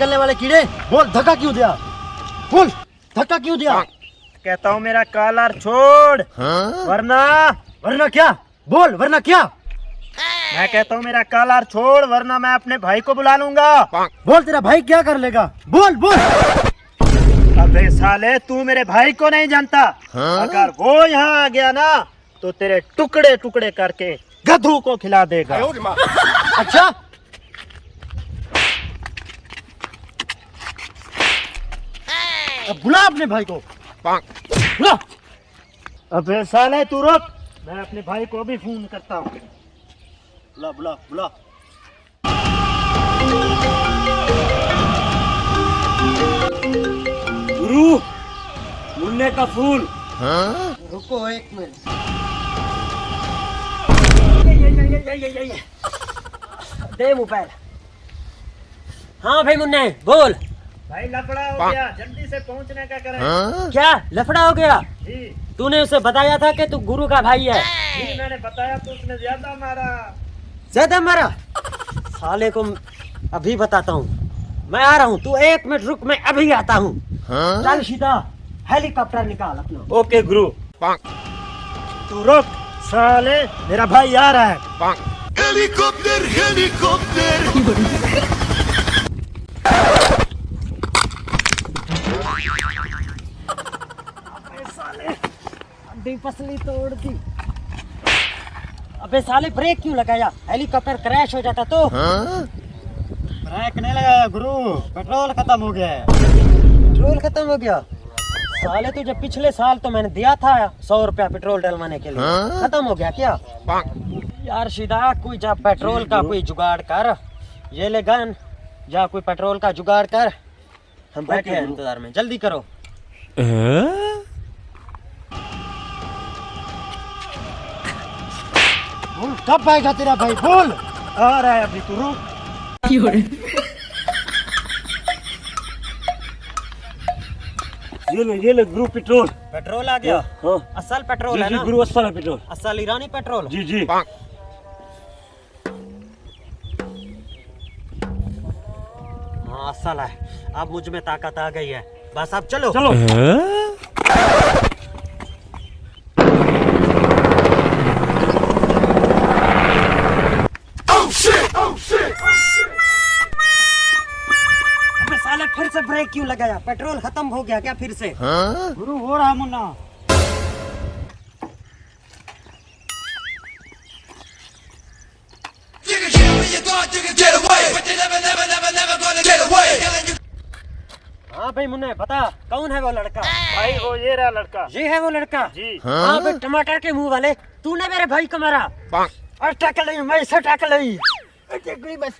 जलने वाले कीड़े, बोल धक्का क्यों दिया? बोल धक्का क्यों दिया? कहता हूँ मेरा कॉलर छोड़, वरना क्या? बोल वरना क्या? मैं कहता हूँ मेरा कॉलर छोड़ वरना मैं अपने भाई को बुला लूंगा। बोल तेरा भाई क्या कर लेगा? बोल बोल। अबे साले तू मेरे भाई को नहीं जानता। अगर वो यहाँ आ गया ना तो तेरे टुकड़े टुकड़े करके गधू को खिला देगा। अच्छा अब बुला अपने भाई को, बुला। अबे साले तू रुक, मैं अपने भाई को भी फोन करता हूँ। बुला बुला बुला। गुरु मुन्ने का फूल। रुको एक मिनट। दे मोबाइल। हाँ भाई मुन्ने बोल। भाई लफड़ा हो गया, जल्दी से पहुँचने का करें। क्या लफड़ा हो गया? जी तूने उसे बताया था कि तू गुरु का भाई है। जी मैंने बताया तो उसने ज्यादा मारा। ज्यादा मारा? साले को अभी बताता हूँ। मैं आ रहा हूँ, तू 1 मिनट रुक, मैं अभी आता हूँ। चल सीधा हेलीकॉप्टर निकाल अपना। ओके गुरु। तू रुक साले, मेरा भाई आ रहा है। हेलीकॉप्टर हेलीकॉप्टर हड्डी पसली तोड़ दी। अबे साले ब्रेक क्यों लगाया? हेलीकॉप्टर क्रैश हो जाता तो। ब्रेक नहीं लगाया गुरु, पेट्रोल खत्म हो गया है। पेट्रोल खत्म हो गया? साले तुझे पिछले साल तो मैंने दिया था 100 रुपया पेट्रोल डलवाने के लिए, खत्म हो गया क्या? यार सीधा कोई जा पेट्रोल का कोई जुगाड़ कर। ये ले गन, जा कोई पेट्रोल का जुगाड़ कर। हम बैठे हैं इंतजार में, जल्दी करो। बोल कब आएगा तेरा भाई? बोल। आ रहा है अभी, तू रुक। ये ले गुरु पेट्रोल। पेट्रोल आ गया? हाँ असल पेट्रोल जी है जी ना? गुरु, अस्सल है पेट्रोल। असल ईरानी पेट्रोल? जी जी। हाँ असल है। अब मुझ में ताकत आ गई है, बस अब चलो। चलो अबे साले फिर से ब्रेक क्यों लगाया? पेट्रोल खत्म हो गया क्या फिर से? गुरु हो रहा Munna. You can get where you thought you could get away, but you're never gonna get away. हाँ भाई मुन्ने बता, कौन है वो लड़का? भाई वो ये रहा लड़का। ये है वो लड़का? जी। हाँ भाई टमाटर के मुंह वाले, तूने मेरे भाई को मारा। और टैकल नहीं, मैं इसे टैकल नहीं। बस